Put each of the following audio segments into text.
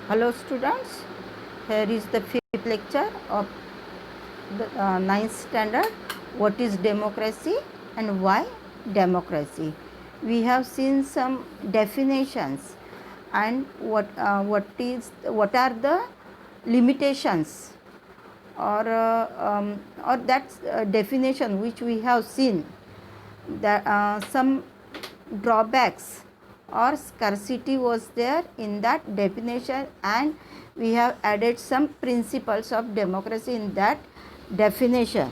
Hello students, here is the fifth lecture of the ninth standard. What is democracy and why democracy? We have seen some definitions and what are the limitations or that definition which we have seen, that some drawbacks or scarcity was there in that definition, and we have added some principles of democracy in that definition.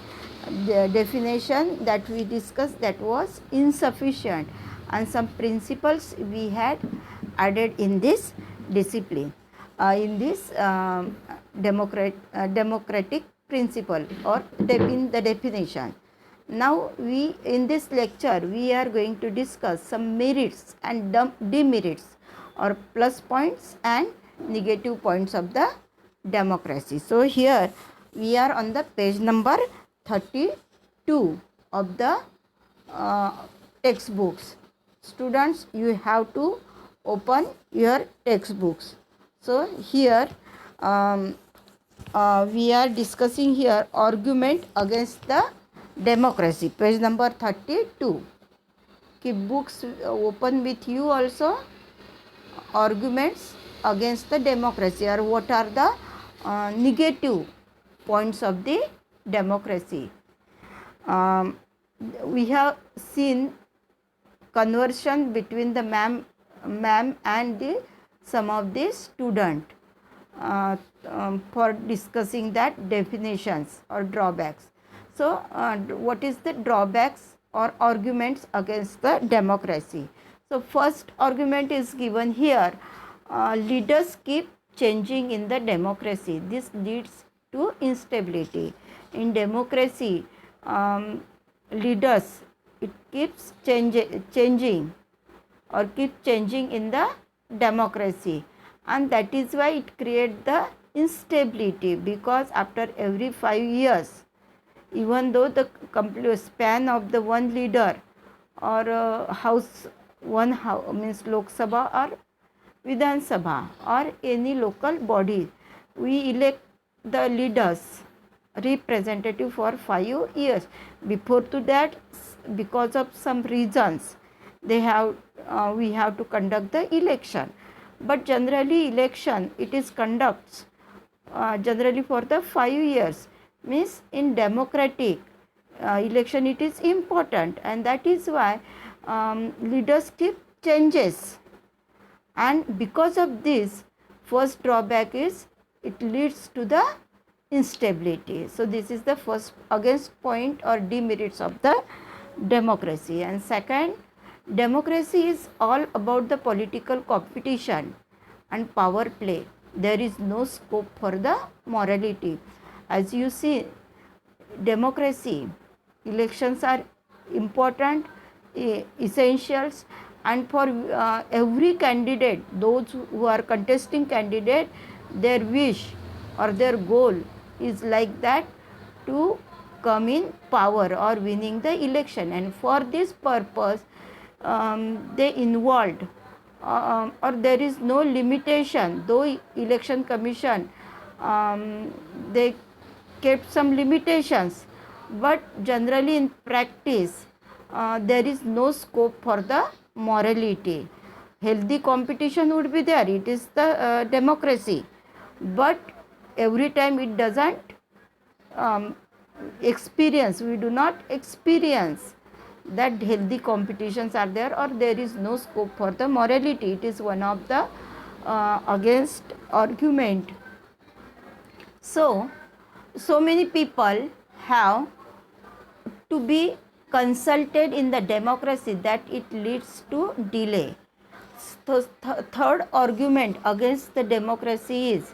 The definition that we discussed, that was insufficient, and some principles we had added in this discipline, in this democratic principle or in the definition. Now we, in this lecture, we are going to discuss some merits and demerits or plus points and negative points of the democracy. So here we are on the page number 32 of the textbooks. Students, you have to open your textbooks. So here we are discussing here argument against the democracy, page number 32. Keep books open with you also. Arguments against the democracy, or what are the negative points of the democracy. We have seen conversion between the ma'am and the some of the student for discussing that definitions or drawbacks. So what is the drawbacks or arguments against the democracy? So first argument is given here. Leaders keep changing in the democracy. This leads to instability. In democracy, leaders, it keeps changing or keep changing in the democracy, and that is why it creates the instability, because after every 5 years, even though the complete span of the one leader or house, one house means Lok Sabha or Vidhan Sabha or any local body, we elect the leaders representative for 5 years. Before to that, because of some reasons, they have we have to conduct the election. But generally election, it is conducts generally for the 5 years. Means in democratic election it is important, and that is why leaders keep changes. And because of this, first drawback is it leads to the instability. So this is the first against point or demerits of the democracy. And second, democracy is all about the political competition and power play. There is no scope for the morality. As you see, democracy, elections are important, essentials, and for every candidate, those who are contesting candidate, their wish or their goal is like that, to come in power or winning the election. And for this purpose, they involved or there is no limitation, though election commission they kept some limitations, but generally in practice there is no scope for the morality. Healthy competition would be there, it is the democracy, but every time it doesn't experience, we do not experience that healthy competitions are there, or there is no scope for the morality. It is one of the against argument. So many people have to be consulted in the democracy that it leads to delay. So third argument against the democracy is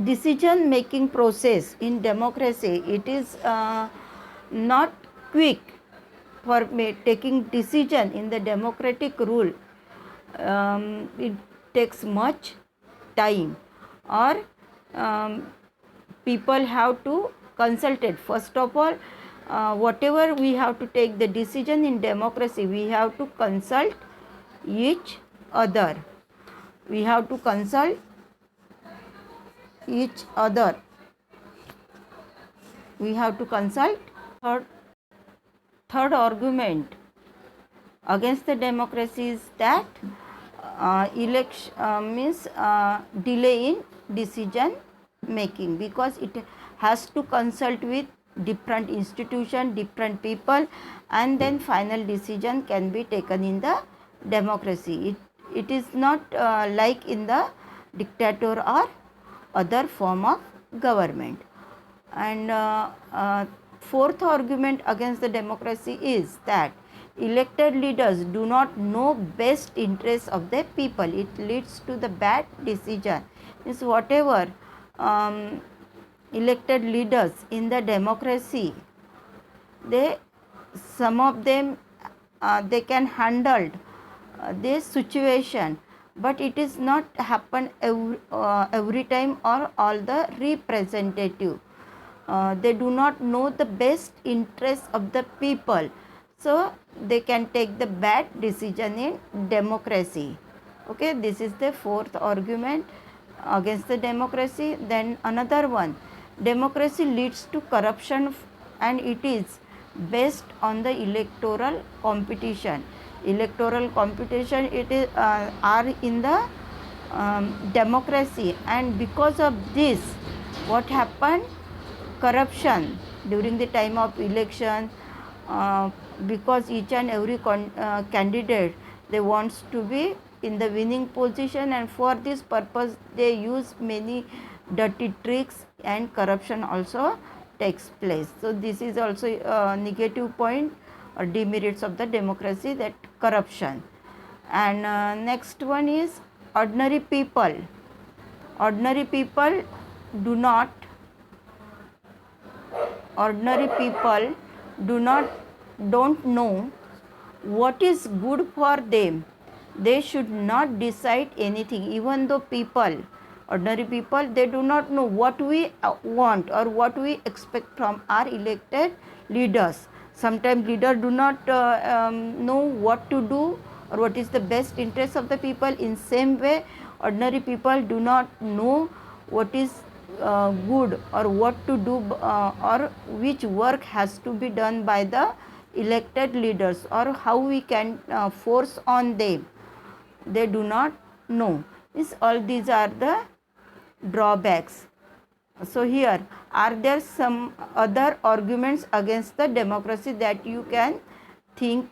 decision making process in democracy. It is not quick for taking decision in the democratic rule. It takes much time, or people have to consult it. First of all, whatever we have to take the decision in democracy, we have to consult each other. We have to consult each other. We have to consult. Third argument against the democracy is that election means delay in decision making, because it has to consult with different institution, different people, and then final decision can be taken in the democracy. It is not like in the dictator or other form of government. And fourth argument against the democracy is that elected leaders do not know best interests of the people. It leads to the bad decision. Means whatever elected leaders in the democracy, some of them they can handle this situation, but it is not happen every time or all the representative. They do not know the best interests of the people, so they can take the bad decision in democracy. Okay, this is the fourth argument against the democracy. Then another one, democracy leads to corruption, and it is based on the electoral competition. Electoral competition, it is are in the democracy, and because of this, what happened? Corruption during the time of election, because each and every candidate, they wants to be in the winning position, and for this purpose they use many dirty tricks, and corruption also takes place. So this is also a negative point or demerits of the democracy, that corruption. And next one is ordinary people. Ordinary people don't know what is good for them. They should not decide anything. Even though ordinary people, they do not know what we want or what we expect from our elected leaders. Sometimes leaders do not know what to do or what is the best interest of the people. In same way, ordinary people do not know what is good or what to do or which work has to be done by the elected leaders, or how we can force on them. They do not know. All these are the drawbacks. So here, are there some other arguments against the democracy that you can think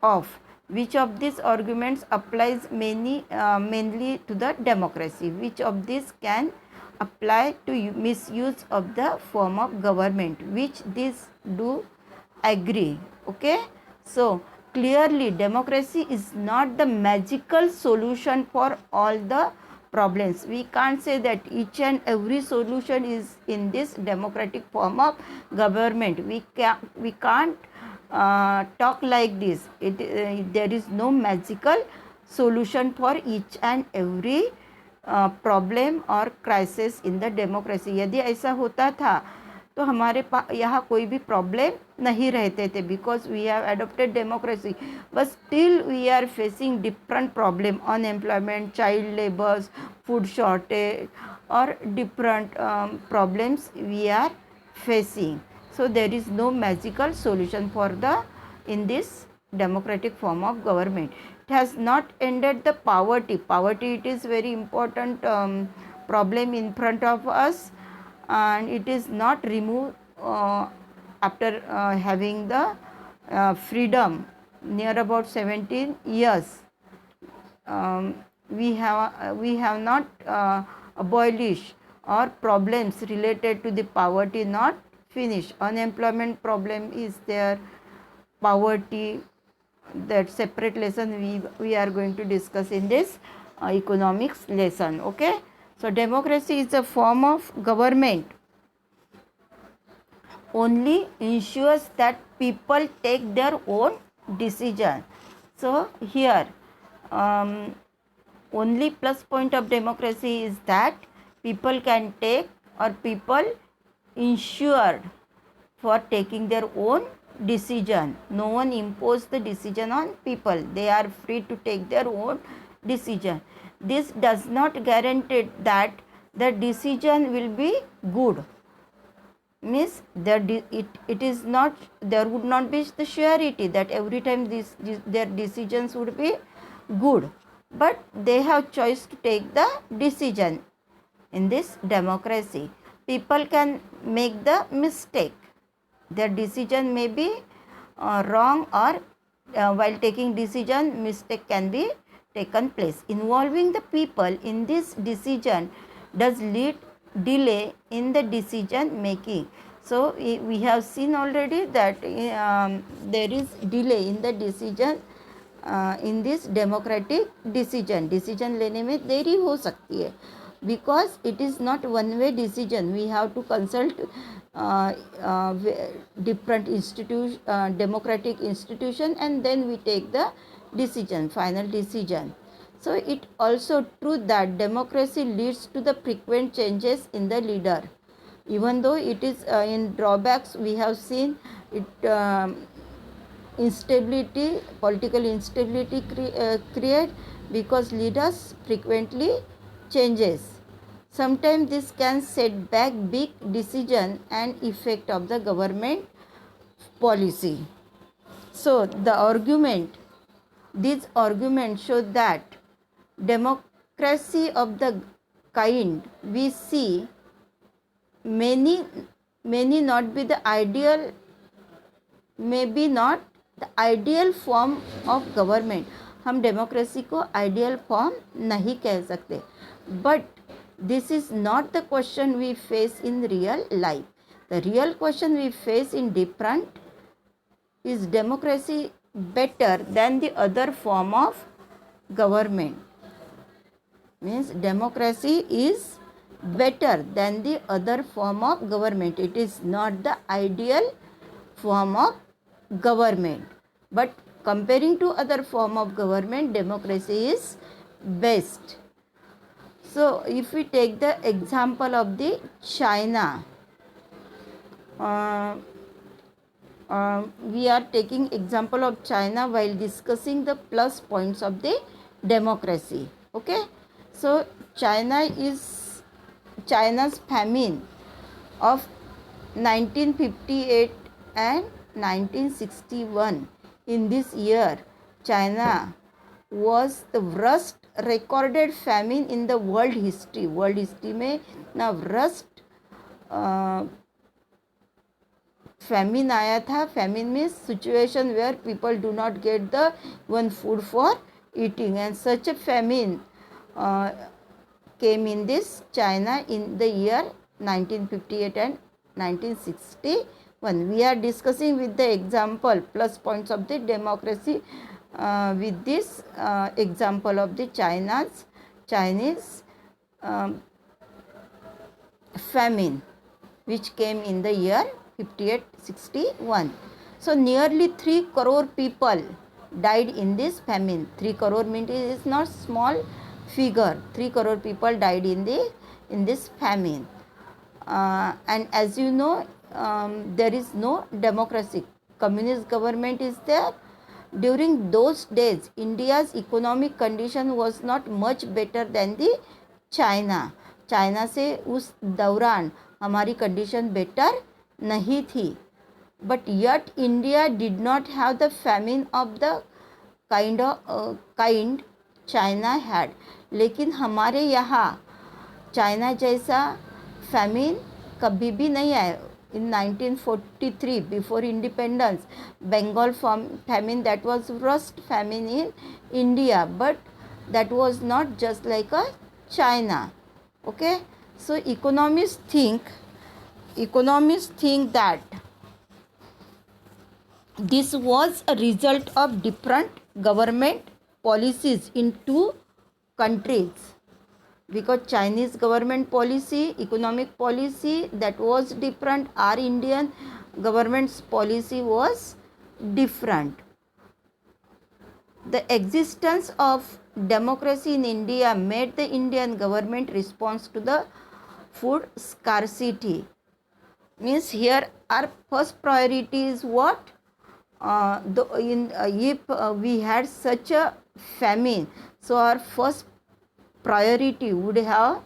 of? Which of these arguments applies mainly to the democracy? Which of these can apply to misuse of the form of government? Which these do agree? Okay, so clearly democracy is not the magical solution for all the problems. We can't say that each and every solution is in this democratic form of government. We can't talk like this. There is no magical solution for each and every problem और crisis in the democracy. यदि ऐसा होता था तो हमारे यहाँ कोई भी प्रॉब्लम नहीं रहते थे, because we have adopted democracy, but still we are facing different problem, unemployment, child labours, food shortage और different problems we are facing. So there is no magical solution for in this democratic form of government. It has not ended the poverty. Poverty, it is very important problem in front of us, and it is not removed after having the freedom near about 17 years. We have not abolished, or problems related to the poverty not finished. Unemployment problem is there, poverty, that separate lesson we are going to discuss in this economics lesson. Okay, so democracy is a form of government only ensures that people take their own decision. So here only plus point of democracy is that people can take, or people insured for taking their own decision. No one impose the decision on people. They are free to take their own decision. This does not guarantee that the decision will be good. Means it is not, there would not be the surety that every time their decisions would be good, but they have choice to take the decision. In this democracy, people can make the mistake, their decision may be wrong, or while taking decision mistake can be taken place. Involving the people in this decision does lead delay in the decision making. So we have seen already that there is delay in the decision in this democratic decision लेने में देरी हो सकती है, because it is not one way decision. We have to consult different democratic institution, and then we take the decision, final decision. So it also true that democracy leads to the frequent changes in the leader. Even though it is in drawbacks, we have seen it instability, political instability create because leaders frequently changes. Sometimes this can set back big decision and effect of the government policy. So these arguments show that democracy of the kind we see many not be the ideal, maybe not the ideal form of government. हम democracy को ideal form नहीं कह सकते, but this is not the question we face in real life. The real question we face in different is democracy better than the other form of government. Means democracy is better than the other form of government. It is not the ideal form of government, but comparing to other form of government, democracy is best. So if we take the example of the China, we are taking example of China while discussing the plus points of the democracy. Okay, so China's famine of 1958 and 1961. In this year, China was the worst recorded famine in the world history. World history में ना worst famine आया था. Famine means situation where people do not get the one food for eating, and such a famine came in this China in the year 1958 and 1961. We are discussing with the example plus points of the democracy with this example of the Chinese famine which came in the year 58-61. So nearly 3 crore people died in this famine. 3 crore means it is not small figure. 3 crore people died in this famine. And as you know, there is no democracy. Communist government is there. During those days, India's economic condition was not much better than the China. China से उस दौरान हमारी condition better नहीं थी. But yet India did not have the famine of the kind China had. लेकिन हमारे यहाँ China जैसा famine कभी भी नहीं आया. In 1943, before independence, Bengal famine, that was worst famine in India, but that was not just like a China. Okay, so economists think that this was a result of different government policies in two countries. Because Chinese government policy, economic policy, that was different. Our Indian government's policy was different. The existence of democracy in India made the Indian government response to the food scarcity. Means here our first priority is what? If we had such a famine, so our first priority would have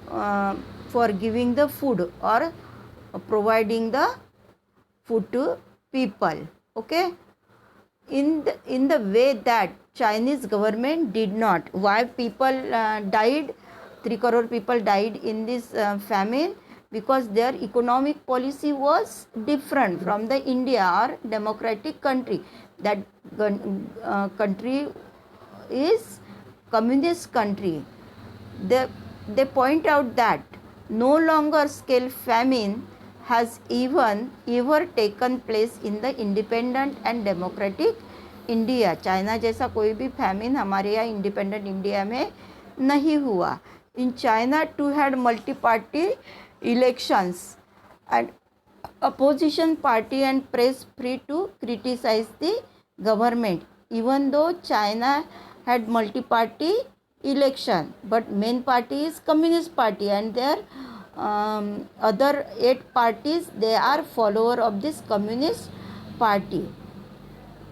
for giving the food or providing the food to people. Okay, in the way that Chinese government did not. Why people died? 3 crore people died in this famine, because their economic policy was different from the India or democratic country. That country is communist country. They point out that no longer scale famine has even ever taken place in the independent and democratic India. China जैसा कोई भी famine हमारे यहाँ independent India में नहीं हुआ. In China too had multi party elections and opposition party and press free to criticize the government, even though China had multi-party election, but main party is Communist Party, and their other 8 parties, they are follower of this Communist Party.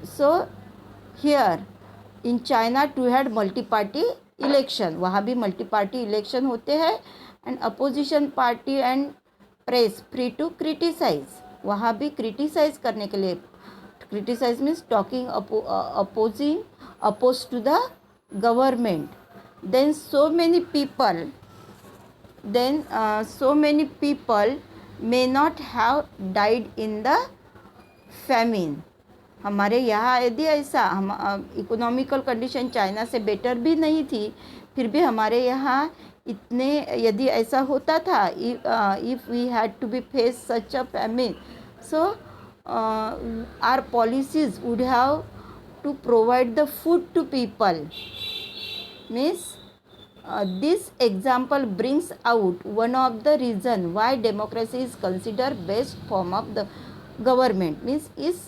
So here in China too had multi-party election, वहाँ भी multi-party election होते हैं, and opposition party and press free to criticize, वहाँ भी criticize करने के लिए, criticize means talking opposed to the government. Then so many people may not have died in the famine. हमारे यहाँ यदि ऐसा हम इकोनॉमिकल कंडीशन चाइना से बेटर भी नहीं थी, फिर भी हमारे यहाँ इतने यदि ऐसा होता था, if we had to be face such a famine, so our policies would have to provide the food to people. Means this example brings out one of the reason why democracy is considered best form of the government. Means इस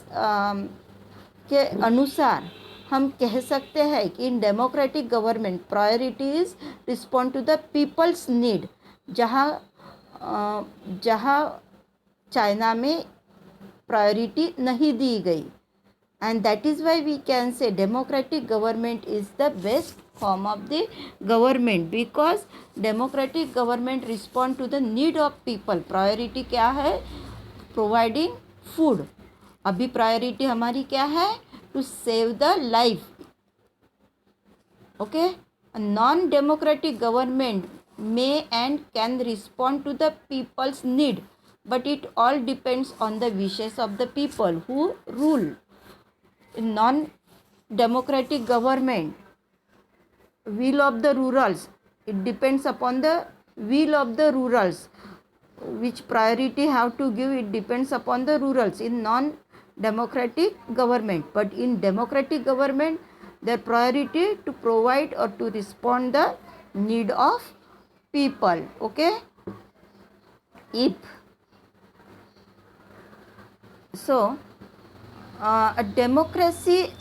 के अनुसार हम कह सकते हैं कि in democratic government priority is respond to the people's need. जहाँ China में प्रायोरिटी नहीं दी गई, and that is why we can say democratic government is the best form of the government, because democratic government respond to the need of people. Priority क्या है? Providing food. अभी priority हमारी क्या है? To save the life. Okay. Non democratic government may and can respond to the people's need, but it all depends on the wishes of the people who rule. In non-democratic government, will of the rurals, it depends upon the will of the rurals. Which priority have to give, it depends upon the rurals in non-democratic government. But in democratic government, their priority to provide or to respond the need of people. Okay. If so, a democracy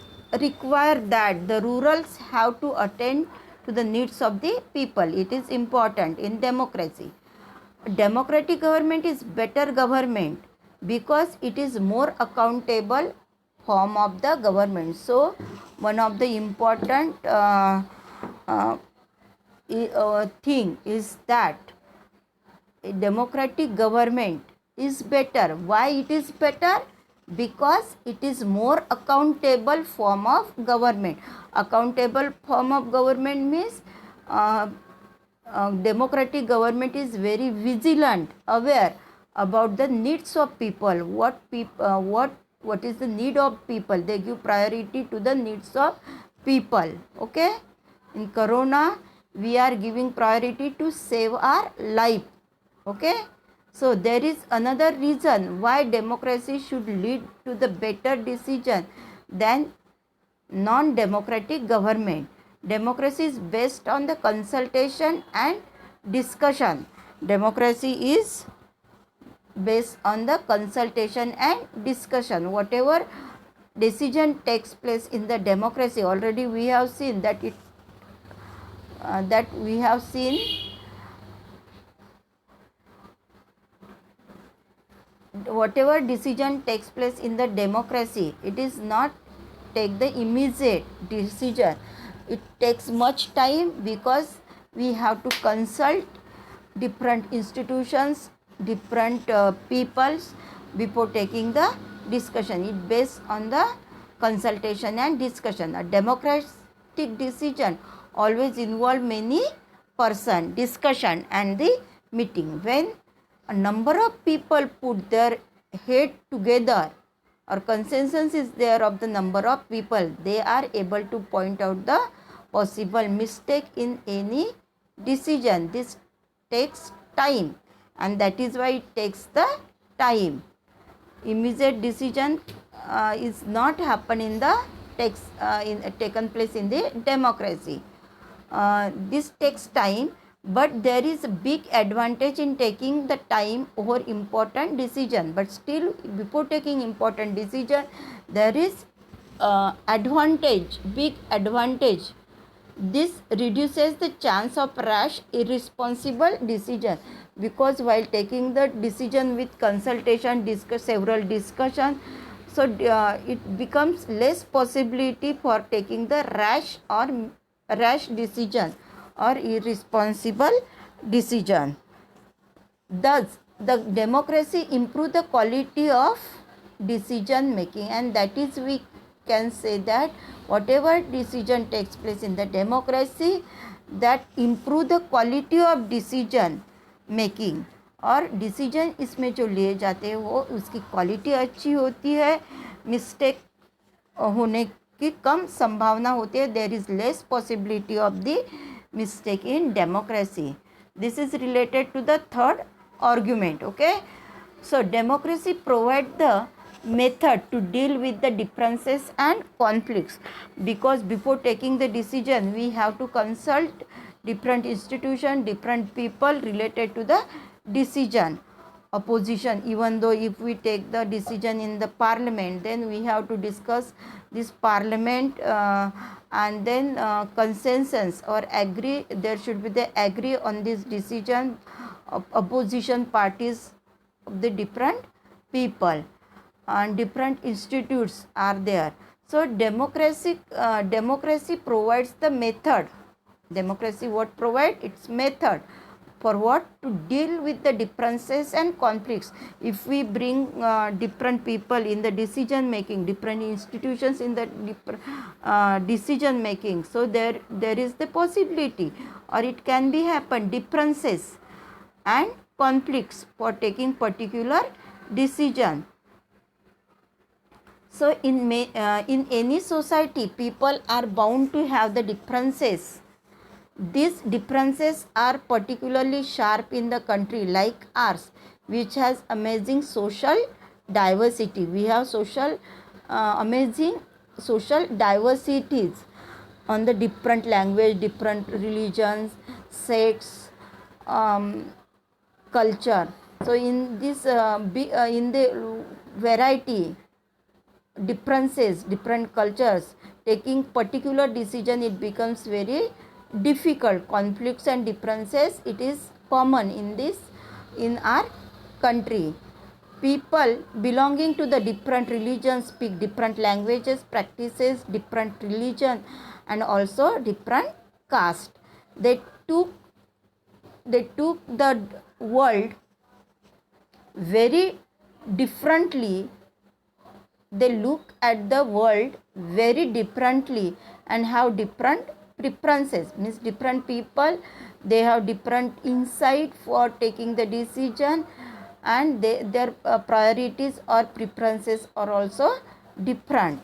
require that the rurals have to attend to the needs of the people. It is important in democracy. Democratic government is better government because it is more accountable form of the government. So one of the important thing is that a democratic government is better. Why it is better? Because it is more accountable form of government. Accountable form of government means democratic government is very vigilant, aware about the needs of people. What is the need of people? They give priority to the needs of people. Okay. In corona, we are giving priority to save our life. Okay. So there is another reason why democracy should lead to the better decision than non-democratic government. Democracy is based on the consultation and discussion. Democracy is based on the consultation and discussion. Whatever decision takes place in the democracy, already we have seen that whatever decision takes place in the democracy, it is not take the immediate decision. It takes much time because we have to consult different institutions, different peoples before taking the discussion. It based on the consultation and discussion. A democratic decision always involve many person, discussion and the meeting. When a number of people put their head together or consensus is there of the number of people, they are able to point out the possible mistake in any decision. This takes time, and that is why it takes the time. Immediate decision is not happen in the taken place in the democracy. This takes time, but there is a big advantage in taking the time over important decision. But still, before taking important decision, there is advantage, big advantage. This reduces the chance of rash, irresponsible decision, because while taking the decision with consultation, several discussion, so it becomes less possibility for taking the rash decision or irresponsible decision. Thus, the democracy improve the quality of decision making, and that is we can say that whatever decision takes place in the democracy, that improve the quality of decision making. और decision इसमें जो लिए जाते हैं वो उसकी quality अच्छी होती है, मिस्टेक होने की कम संभावना होती है. There is less possibility of the mistake in democracy. This is related to the third argument. Okay, so democracy provide the method to deal with the differences and conflicts, because before taking the decision we have to consult different institution, different people related to the decision. Opposition, even though if we take the decision in the parliament, then we have to discuss this parliament and then consensus or agree, there should be the agree on this decision of opposition parties of the different people, and different institutes are there. So democracy provides the method. Democracy what provide? Its method for what? To deal with the differences and conflicts. If we bring different people in the decision making, different institutions in the decision making, so there is the possibility, or it can be happen, differences and conflicts for taking particular decision. So in any society, people are bound to have the differences. These differences are particularly sharp in the country like ours, which has amazing social diversity. We have amazing social diversities on the different language, different religions, sects, culture. So in this in the variety, differences, different cultures, taking particular decision, it becomes very difficult. Conflicts and differences, it is common in our country. People belonging to the different religions speak different languages, practices different religion, and also different caste. They took the world very differently. They look at the world very differently and have different preferences. Means different people, they have different insight for taking the decision, and their priorities or preferences are also different.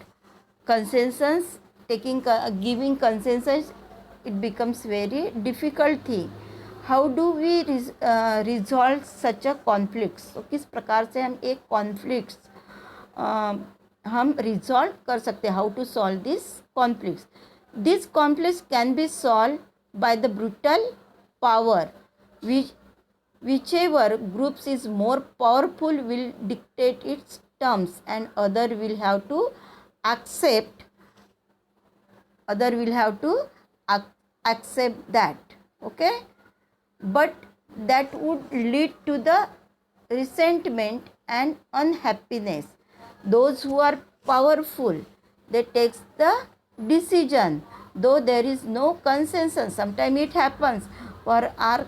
Consensus, giving consensus, it becomes very difficult thing. How do we resolve such a conflicts. तो किस प्रकार से हम एक conflicts हम resolve कर सकते हैं. How to solve this conflicts. This conflicts can be solve by the brutal power. whichever groups is more powerful will dictate its terms, and other will have to accept that. Okay, but that would lead to the resentment and unhappiness. Those who are powerful, they take the decision though there is no consensus. Sometimes it happens for our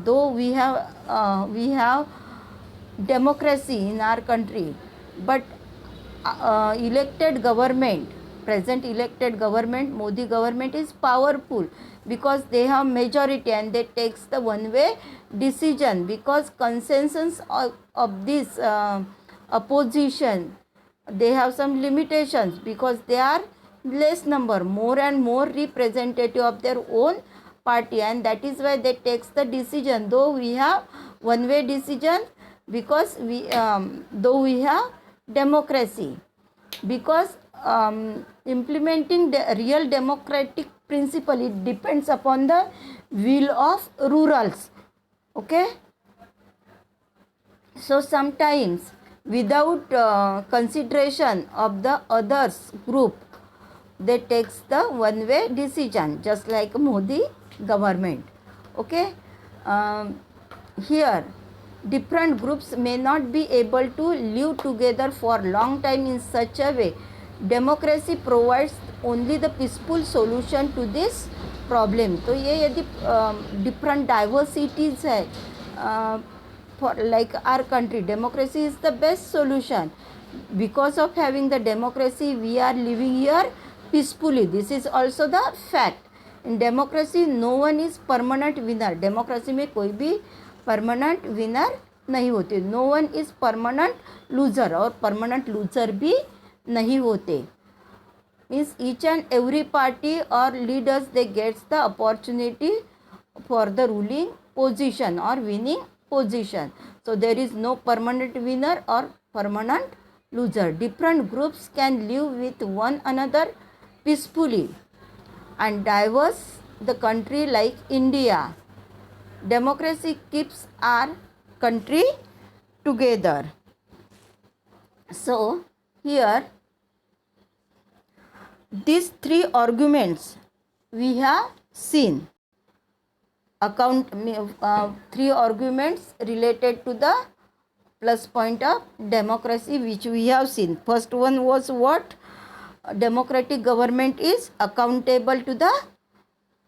though we have democracy in our country, but elected government, present elected government, Modi government is powerful because they have majority and they takes the one way decision, because consensus of this opposition, they have some limitations because they are less number, more and more representative of their own party, and that is why they takes the decision, though we have one way decision, because we though we have democracy, because implementing the real democratic principle, it depends upon the will of rurals. Okay, so sometimes without consideration of the others group, they takes the one way decision, just like Modi government. Okay, here different groups may not be able to live together for long time in such a way. Democracy provides only the peaceful solution to this problem. तो ये यदि different diversities है, for like our country, democracy is the best solution. Because of having the democracy, we are living here peacefully. This is also the fact. In democracy, no one is permanent winner. Democracy में कोई भी permanent winner नहीं होते. No one is permanent loser, और permanent loser भी नहीं होते. Means each and every party और leaders they gets the opportunity for the ruling position और winning position. So there is no permanent winner और permanent loser. Different groups can live with one another peacefully and diverse the country like India. Democracy keeps our country together. So here these three arguments we have seen. Three arguments related to the plus point of democracy which we have seen. First one was what? Democratic government is accountable to the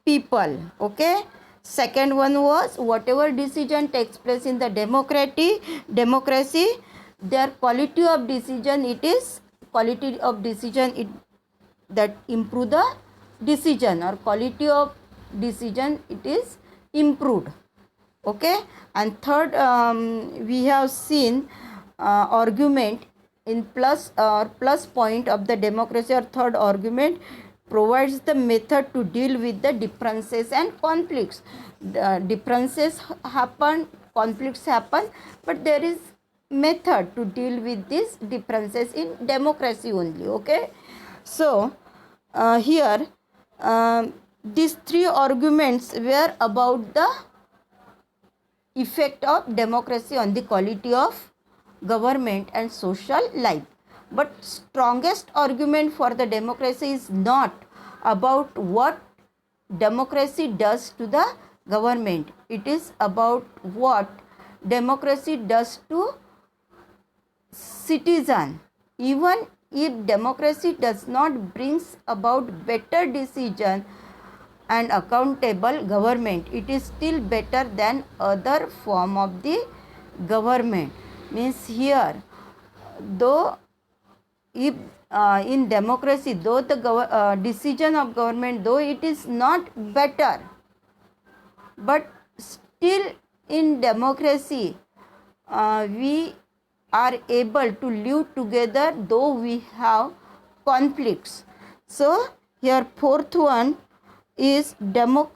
people. Okay. Second one was whatever decision takes place in the democracy, their quality of decision, it is quality of decision that improve the decision, or quality of decision it is improved. Okay. And third, we have seen argument in plus point of the democracy, or third argument provides the method to deal with the differences and conflicts. Differences happen, conflicts happen, but there is method to deal with these differences in democracy only. Okay. So here these three arguments were about the effect of democracy on the quality of government and social life. But strongest argument for the democracy is not about what democracy does to the government. It is about what democracy does to citizen. Even if democracy does not brings about better decision and accountable government, it is still better than other form of the government. Means here, though if in democracy, though the decision of government, though it is not better, but still in democracy we are able to live together though we have conflicts. So here fourth one is democracy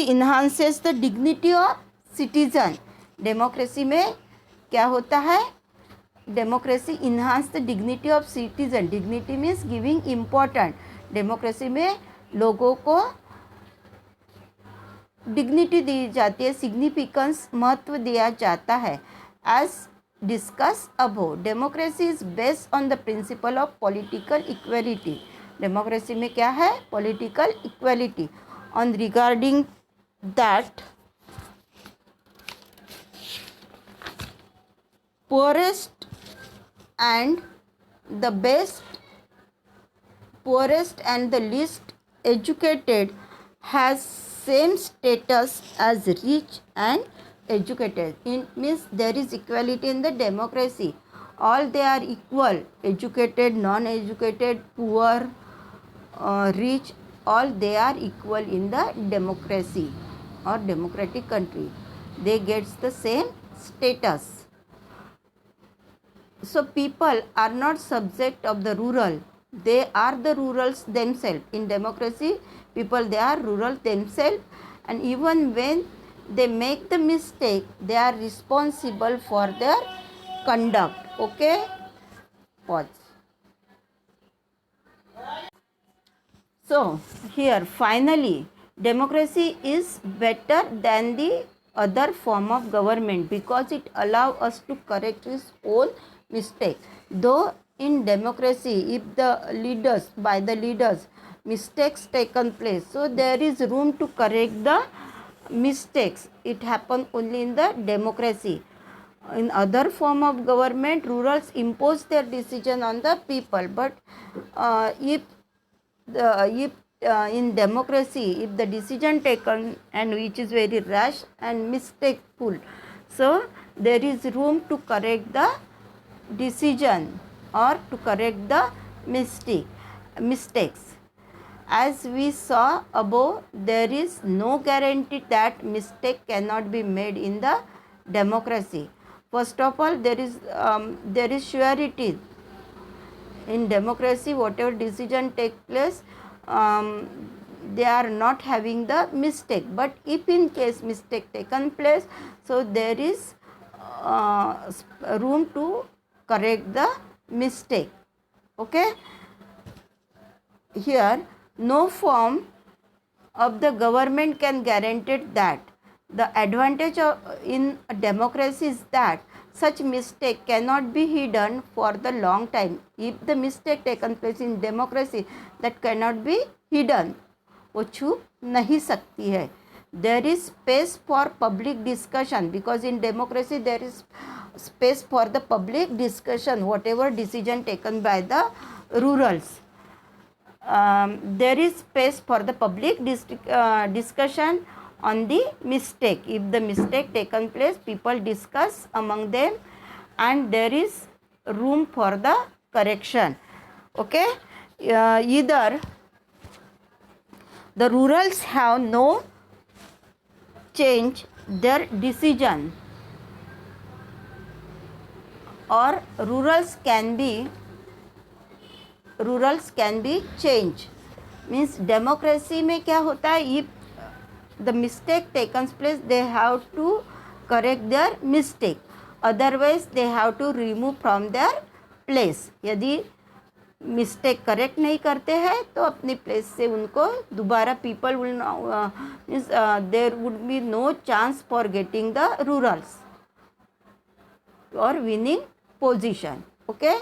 enhances the dignity of citizen. Democracy में क्या होता है? Democracy enhance the dignity of citizen. Dignity means giving important. Democracy में लोगों को dignity दी जाती है, significance महत्व दिया जाता है. As discussed above, democracy is based on the principle of political equality. Democracy में क्या है? Political equality. On regarding that, poorest and the least educated has same status as rich and educated. It means there is equality in the democracy. All they are equal, educated, non-educated, poor, rich, all they are equal in the democracy or democratic country. They gets the same status. So people are not subject of the rural. They are the rurals themselves. In democracy, people, they are rural themselves, and even when they make the mistake, they are responsible for their conduct. Okay? Pause. So here finally, democracy is better than the other form of government because it allows us to correct its own mistake. Though in democracy, if the leaders, by the leaders, mistakes taken place, so there is room to correct the mistakes. It happen only in the democracy. In other form of government, rulers impose their decision on the people. But if in democracy, if the decision taken and which is very rash and mistakeful, so there is room to correct the decision or to correct the mistakes. As we saw above, there is no guarantee that mistake cannot be made in the democracy. First of all, there is surety. In democracy, whatever decision take place, they are not having the mistake. But if in case mistake taken place, so there is room to correct the mistake. Okay? Here, no form of the government can guarantee that. The advantage in a democracy is that such mistake cannot be hidden for the long time. If the mistake taken place in democracy, that cannot be hidden, वो छुप नहीं सकती है. There is space for public discussion because in democracy there is space for the public discussion, whatever decision taken by the rurals. There is space for the public discussion on the mistake. If the mistake taken place, people discuss among them and there is room for the correction. Okay? Either the rurals have no change their decision or rurals can be changed. Means democracy में क्या होता है, if the mistake takes place, they have to correct their mistake, otherwise they have to remove from their place. यदि mistake correct नहीं करते हैं तो अपनी प्लेस से उनको दोबारा people will means there would be no chance for getting the rulers और winning position. Okay,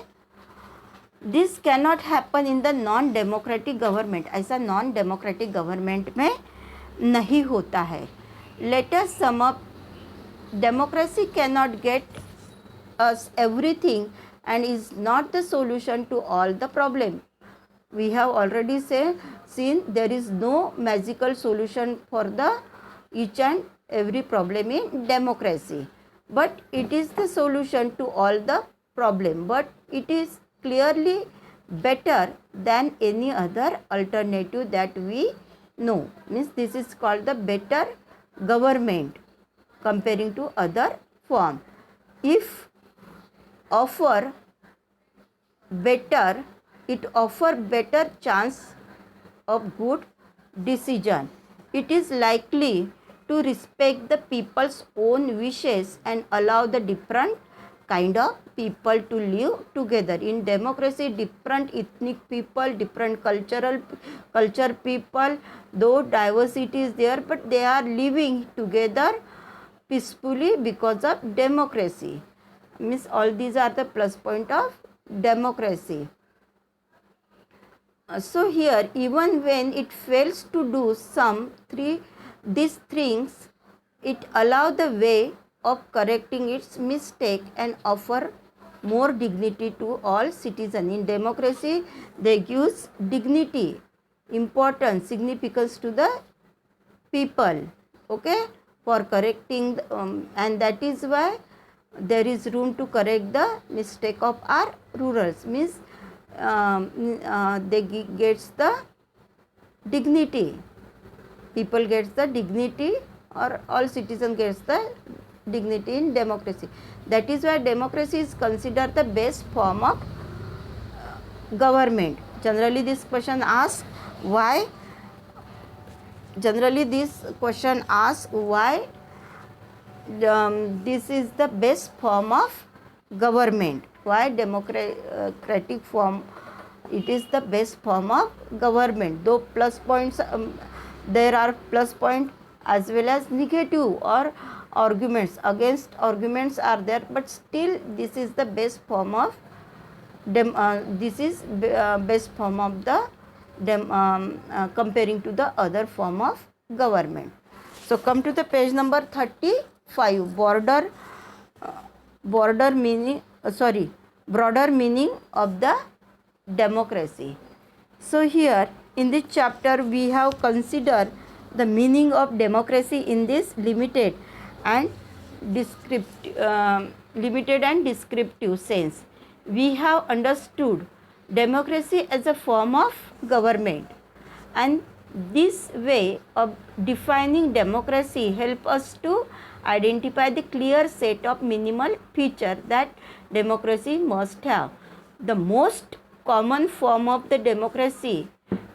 this cannot happen in the non democratic government. ऐसा नॉन डेमोक्रेटिक गवर्नमेंट में नहीं होता है. Let us sum up. Democracy cannot get us everything and is not the solution to all the problem. We have already seen there is no magical solution for the each and every problem in democracy, but it is the solution to all the problem, but it is clearly better than any other alternative that we know. Means this is called the better government comparing to other form. If offer better, it offer better chance of good decision. It is likely to respect the people's own wishes and allow the different kind of people to live together. In democracy, different ethnic people, different culture people, though diversity is there, but they are living together peacefully because of democracy. Means all these are the plus point of democracy. So here, even when it fails to do these things, it allow the way of correcting its mistake and offer more dignity to all citizens. In democracy, they gives dignity importance, significance to the people, okay, for correcting and that is why there is room to correct the mistake of our rurals, means they gets the dignity, people gets the dignity, or all citizens gets the dignity in democracy. That is why democracy is considered the best form of government. Generally this question asks why this is the best form of government, why democratic form it is the best form of government. Though plus points there are plus point as well as negative or arguments, against arguments are there, but still this is the best form of best form of the comparing to the other form of government. So come to the page number 35, broader meaning of the democracy. So here in this chapter we have considered the meaning of democracy in this limited and descriptive sense. We have understood democracy as a form of government, and this way of defining democracy help us to identify the clear set of minimal features that democracy must have. The most common form of the democracy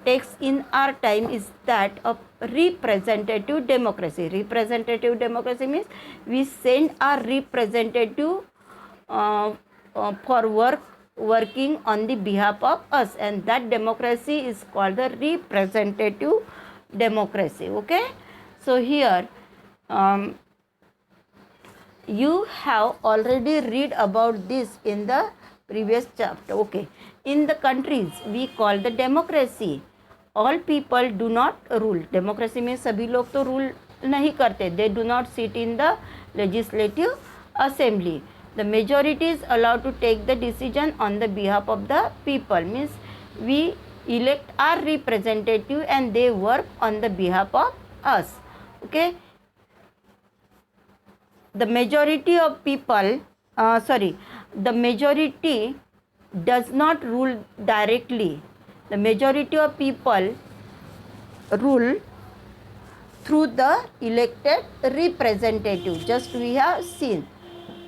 takes in our time is that of representative democracy. Representative democracy means we send our representative for working on the behalf of us, and that democracy is called the representative democracy. Okay, so here you have already read about this in the previous chapter. Okay, in the countries we call the democracy, all people do not rule. Democracy में सभी लोग तो rule नहीं करते, they do not sit in the legislative assembly. The majority is allowed to take the decision on the behalf of the people, means we elect our representative and they work on the behalf of us. Okay, the majority of people the majority does not rule directly. The majority of people rule through the elected representative, just we have seen.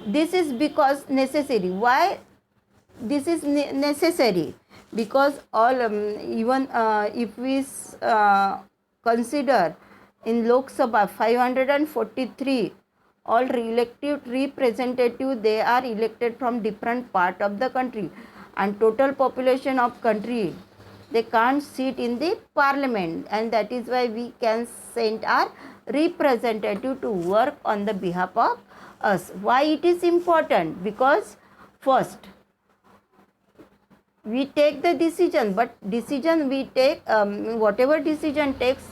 This is because necessary. Why this is necessary? Because all even if we consider in Lok Sabha 543 all elected representative, they are elected from different part of the country, and total population of country they can't sit in the parliament, and that is why we can send our representative to work on the behalf of us. Why it is important? Because first we take the decision, but decision we take whatever decision takes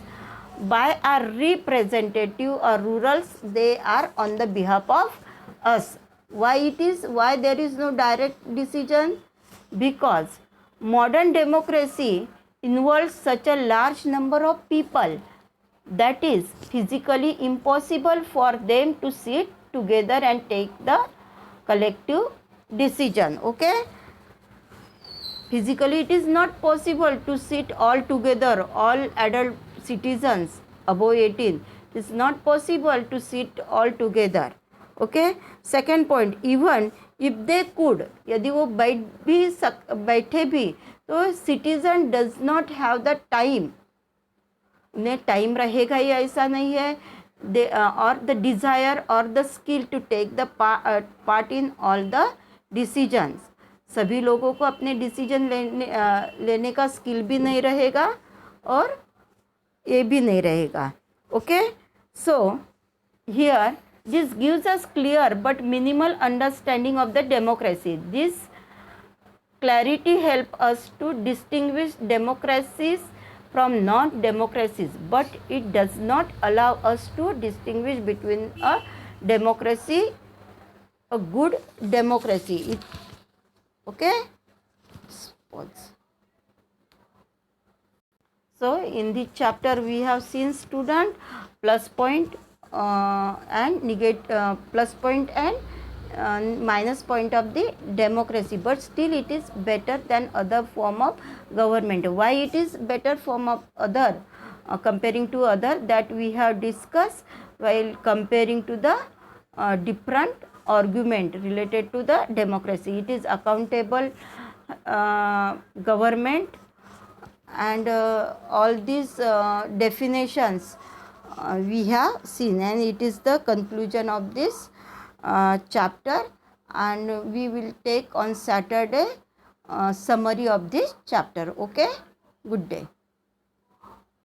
by our representative or rurals, they are on the behalf of us. Why there is no direct decision? Because modern democracy involves such a large number of people that is physically impossible for them to sit together and take the collective decision. Okay, physically it is not possible to sit all together, all adult citizens above 18, it is not possible to sit all together. Okay, second point, even if they could, यदि वो बैठे भी तो citizen does not have the time, उन्हें time रहेगा ही ऐसा नहीं है, or the desire or the skill to take the part in all the decisions. सभी लोगों को अपने डिसीजन लेने का स्किल भी नहीं रहेगा और ये भी नहीं रहेगा. Okay, so here this gives us clear but minimal understanding of the democracy. This clarity helps us to distinguish democracies from non-democracies, but it does not allow us to distinguish between a democracy, a good democracy. Okay, pause. So in this chapter we have seen student plus point and plus point and minus point of the democracy, but still it is better than other form of government. Why it is better form of other comparing to other, that we have discussed while comparing to the different argument related to the democracy. It is accountable government, and all these definitions we have seen, and it is the conclusion of this chapter, and we will take on Saturday summary of this chapter. Okay, good day.